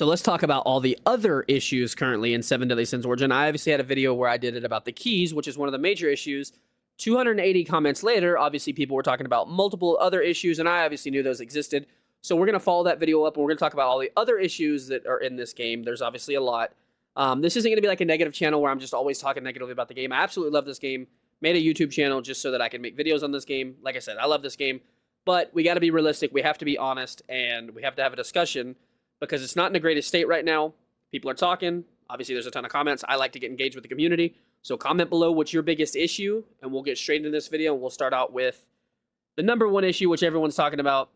So let's talk about all the other issues currently in Seven Deadly Sins Origin. I obviously had a video where I did it about the keys, which is one of the major issues. 280 comments later, obviously people were talking about multiple other issues, and I obviously knew those existed. So we're going to follow that video up, and we're going to talk about all the other issues that are in this game. There's obviously a lot. This isn't going to be like a negative channel where I'm just always talking negatively about the game. I absolutely love this game. Made a YouTube channel just so that I can make videos on this game. Like I said, I love this game, but we got to be realistic. We have to be honest, and we have to have a discussion because it's not in the greatest state right now. People are talking. Obviously, there's a ton of comments. I like to get engaged with the community. So comment below what's your biggest issue, and we'll get straight into this video. And we'll start out with the number one issue, which everyone's talking about,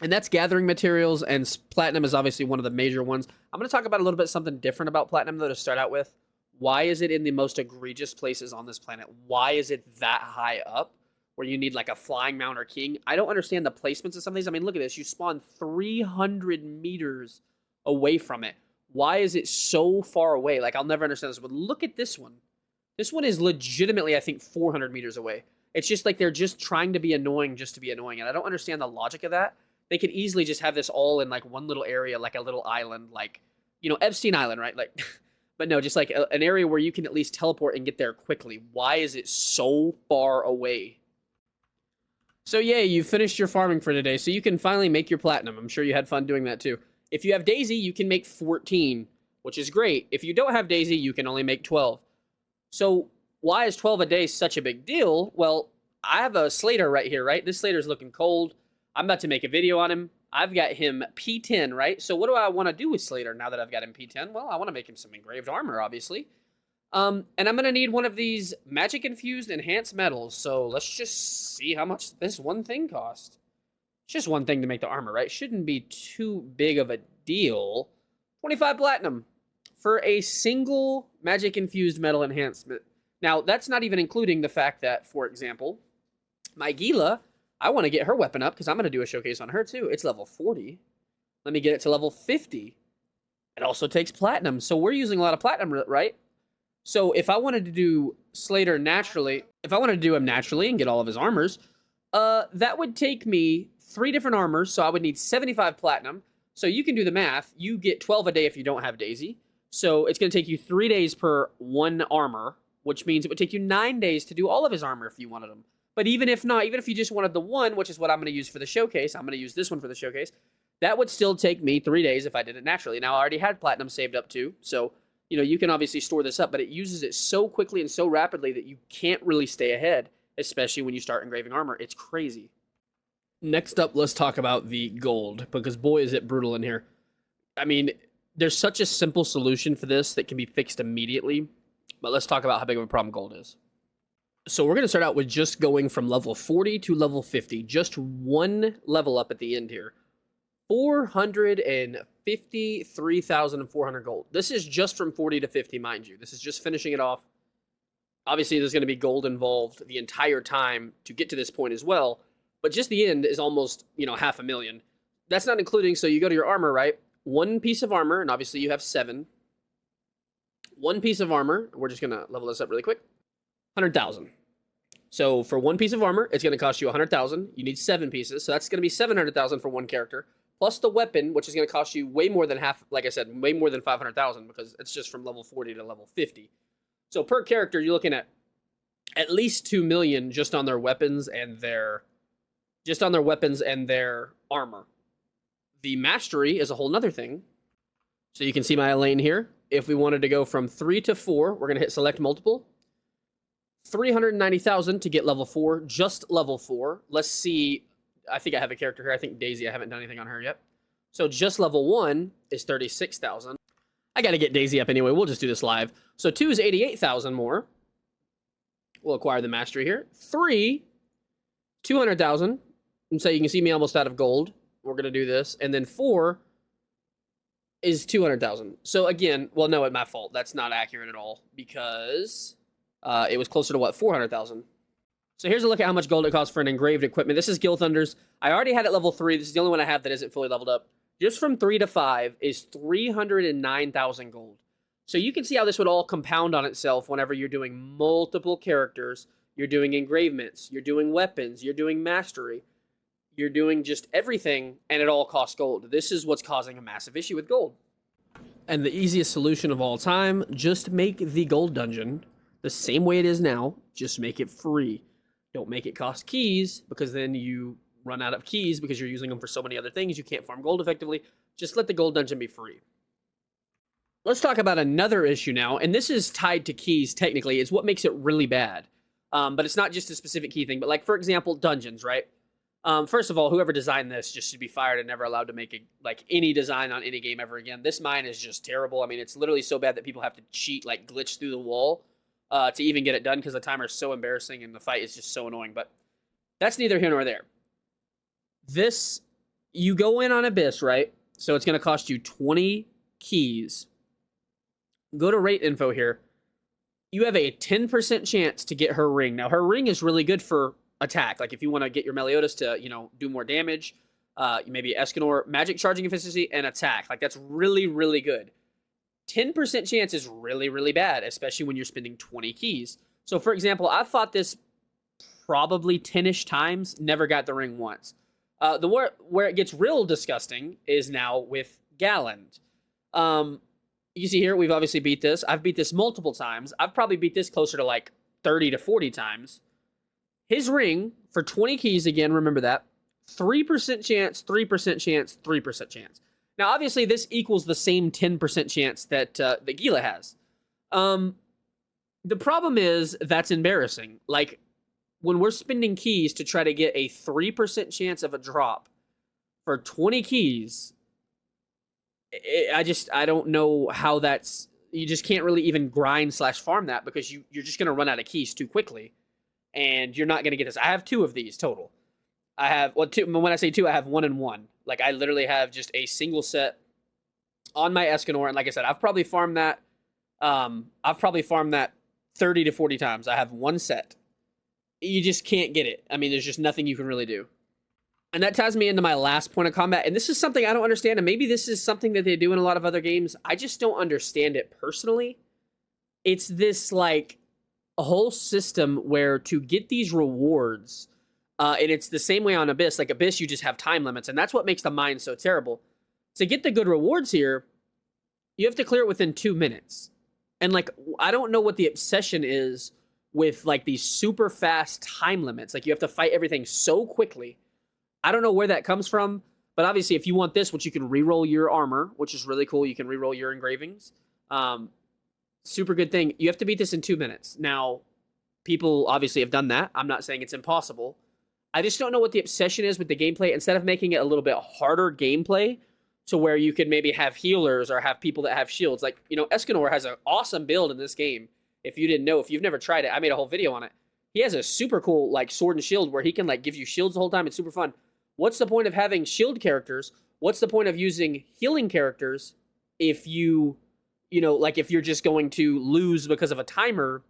and that's gathering materials, and Platinum is obviously one of the major ones. I'm going to talk about a little bit something different about Platinum, though, to start out with. Why is it in the most egregious places on this planet? Why is it that high up where you need like a flying mount or king? I don't understand the placements of some of these. I mean, look at this. You spawn 300 meters away from it. Why is it so far away? Like, I'll never understand this, but look at this one. This one is legitimately, I think, 400 meters away. It's just like they're just trying to be annoying just to be annoying, and I don't understand the logic of that. They could easily just have this all in like one little area, like a little island, like, you know, Epstein Island, right? Like, but no, just like an area where you can at least teleport and get there quickly. Why is it so far away? So yeah, you finished your farming for today, so you can finally make your platinum. I'm sure you had fun doing that too. If you have Daisy, you can make 14, which is great. If you don't have Daisy, you can only make 12. So why is 12 a day such a big deal? Well, I have a Slater right here, right? This Slater's looking cold. I'm about to make a video on him. I've got him P10, right? So what do I want to do with Slater now that I've got him P10? Well, I want to make him some engraved armor, obviously. And I'm going to need one of these magic-infused enhanced metals. So let's just see how much this one thing costs. It's just one thing to make the armor, right? Shouldn't be too big of a deal. 25 platinum for a single magic-infused metal enhancement. Now, that's not even including the fact that, for example, my Gila, I want to get her weapon up because I'm going to do a showcase on her too. It's level 40. Let me get it to level 50. It also takes platinum. So we're using a lot of platinum, right? So if I wanted to do Slater naturally, if I wanted to do him naturally and get all of his armors, that would take me 3 different armors. So I would need 75 platinum. So you can do the math. You get 12 a day if you don't have Daisy. So it's going to take you 3 days per one armor, which means it would take you 9 days to do all of his armor if you wanted them. But even if not, even if you just wanted the one, which is what I'm going to use for the showcase, I'm going to use this one for the showcase, that would still take me 3 days if I did it naturally. Now, I already had platinum saved up too, so, you know, you can obviously store this up, but it uses it so quickly and so rapidly that you can't really stay ahead, especially when you start engraving armor. It's crazy. Next up, let's talk about the gold, because boy, is it brutal in here. I mean, there's such a simple solution for this that can be fixed immediately, but let's talk about how big of a problem gold is. So we're going to start out with just going from level 40 to level 50. Just one level up at the end here. 453,400 gold. This is just from 40 to 50, mind you. This is just finishing it off. Obviously, there's going to be gold involved the entire time to get to this point as well. But just the end is almost, you know, 500,000. That's not including, so you go to your armor, right? One piece of armor, and obviously you have 7. One piece of armor. We're just going to level this up really quick. 100,000. So for one piece of armor, it's going to cost you 100,000. You need 7 pieces, so that's going to be 700,000 for one character, plus the weapon, which is going to cost you way more than half. Like I said, way more than 500,000 because it's just from level 40 to level 50. So per character, you're looking at least 2 million just on their weapons and their armor. The mastery is a whole nother thing. So you can see my lane here. If we wanted to go from 3 to 4, we're going to hit select multiple. 390,000 to get level 4, just level 4. Let's see. I think I have a character here. I think Daisy, I haven't done anything on her yet. So just level 1 is 36,000. I got to get Daisy up anyway. We'll just do this live. So 2 is 88,000 more. We'll acquire the mastery here. 3, 200,000. And so you can see me almost out of gold. We're going to do this. And then 4 is 200,000. So again, well, no, it's my fault. That's not accurate at all because it was closer to what, 400,000. So here's a look at how much gold it costs for an engraved equipment. This is Gilthunder's. I already had it level 3. This is the only one I have that isn't fully leveled up. Just from 3 to 5 is 309,000 gold. So you can see how this would all compound on itself whenever you're doing multiple characters. You're doing engravements, you're doing weapons, you're doing mastery, you're doing just everything, and it all costs gold. This is what's causing a massive issue with gold. And the easiest solution of all time, just make the gold dungeon the same way it is now, just make it free. Don't make it cost keys, because then you run out of keys because you're using them for so many other things. You can't farm gold effectively. Just let the gold dungeon be free. Let's talk about another issue now, and this is tied to keys technically. It's what makes it really bad. But it's not just a specific key thing, but like, for example, dungeons, right? First of all, whoever designed this just should be fired and never allowed to make any design on any game ever again. This mine is just terrible. I mean, it's literally so bad that people have to cheat, like glitch through the wall to even get it done, because the timer is so embarrassing and the fight is just so annoying. But that's neither here nor there. This, you go in on Abyss, right? So it's going to cost you 20 keys. Go to rate info here. You have a 10% chance to get her ring. Now, her ring is really good for attack. Like, if you want to get your Meliodas to, do more damage, maybe Escanor, magic charging efficiency, and attack. Like, that's really, really good. 10% chance is really, really bad, especially when you're spending 20 keys. So, for example, I've fought this probably 10-ish times, never got the ring once. Where it gets real disgusting is now with Galland. You see here, we've obviously beat this. I've beat this multiple times. I've probably beat this closer to like 30 to 40 times. His ring, for 20 keys, again, remember that, 3% chance, 3% chance, 3% chance. Now, obviously, this equals the same 10% chance that Gila has. The problem is, that's embarrassing. Like, when we're spending keys to try to get a 3% chance of a drop for 20 keys, I don't know how that's, you just can't really even grind / farm that, because you're just going to run out of keys too quickly, and you're not going to get this. I have 2 of these total. I have, well, 2, when I say 2, I have 1 and 1. Like, I literally have just a single set on my Escanor, and like I said, I've probably farmed that 30 to 40 times. I have 1 set. You just can't get it. I mean, there's just nothing you can really do. And that ties me into my last point of combat. And this is something I don't understand. And maybe this is something that they do in a lot of other games. I just don't understand it personally. It's this, like, a whole system where to get these rewards, and it's the same way on Abyss. Like, Abyss, you just have time limits. And that's what makes the mine so terrible. To get the good rewards here, you have to clear it within 2 minutes. And, like, I don't know what the obsession is with, like, these super fast time limits. Like, you have to fight everything so quickly. I don't know where that comes from, but obviously if you want this, which you can reroll your armor, which is really cool, you can reroll your engravings. Super good thing. You have to beat this in 2 minutes. Now, people obviously have done that. I'm not saying it's impossible. I just don't know what the obsession is with the gameplay. Instead of making it a little bit harder gameplay to where you could maybe have healers or have people that have shields. Like, Escanor has an awesome build in this game. If you didn't know, if you've never tried it, I made a whole video on it. He has a super cool, like, sword and shield where he can, like, give you shields the whole time. It's super fun. What's the point of having shield characters? What's the point of using healing characters if if you're just going to lose because of a timer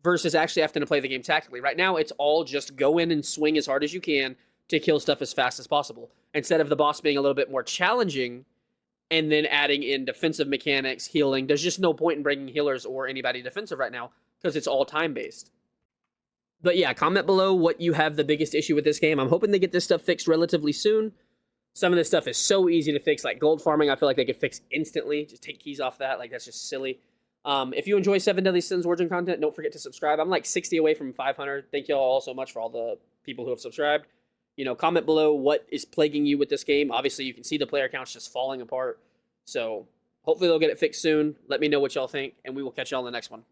versus actually having to play the game tactically? Right now, it's all just go in and swing as hard as you can to kill stuff as fast as possible, instead of the boss being a little bit more challenging and then adding in defensive mechanics, healing. There's just no point in bringing healers or anybody defensive right now because it's all time-based. But yeah, comment below what you have the biggest issue with this game. I'm hoping they get this stuff fixed relatively soon. Some of this stuff is so easy to fix, like gold farming. I feel like they could fix instantly. Just take keys off that. Like, that's just silly. If you enjoy 7 Deadly Sins Origin content, don't forget to subscribe. I'm like 60 away from 500. Thank you all so much for all the people who have subscribed. Comment below what is plaguing you with this game. Obviously, you can see the player counts just falling apart. So hopefully they'll get it fixed soon. Let me know what y'all think, and we will catch y'all in the next one.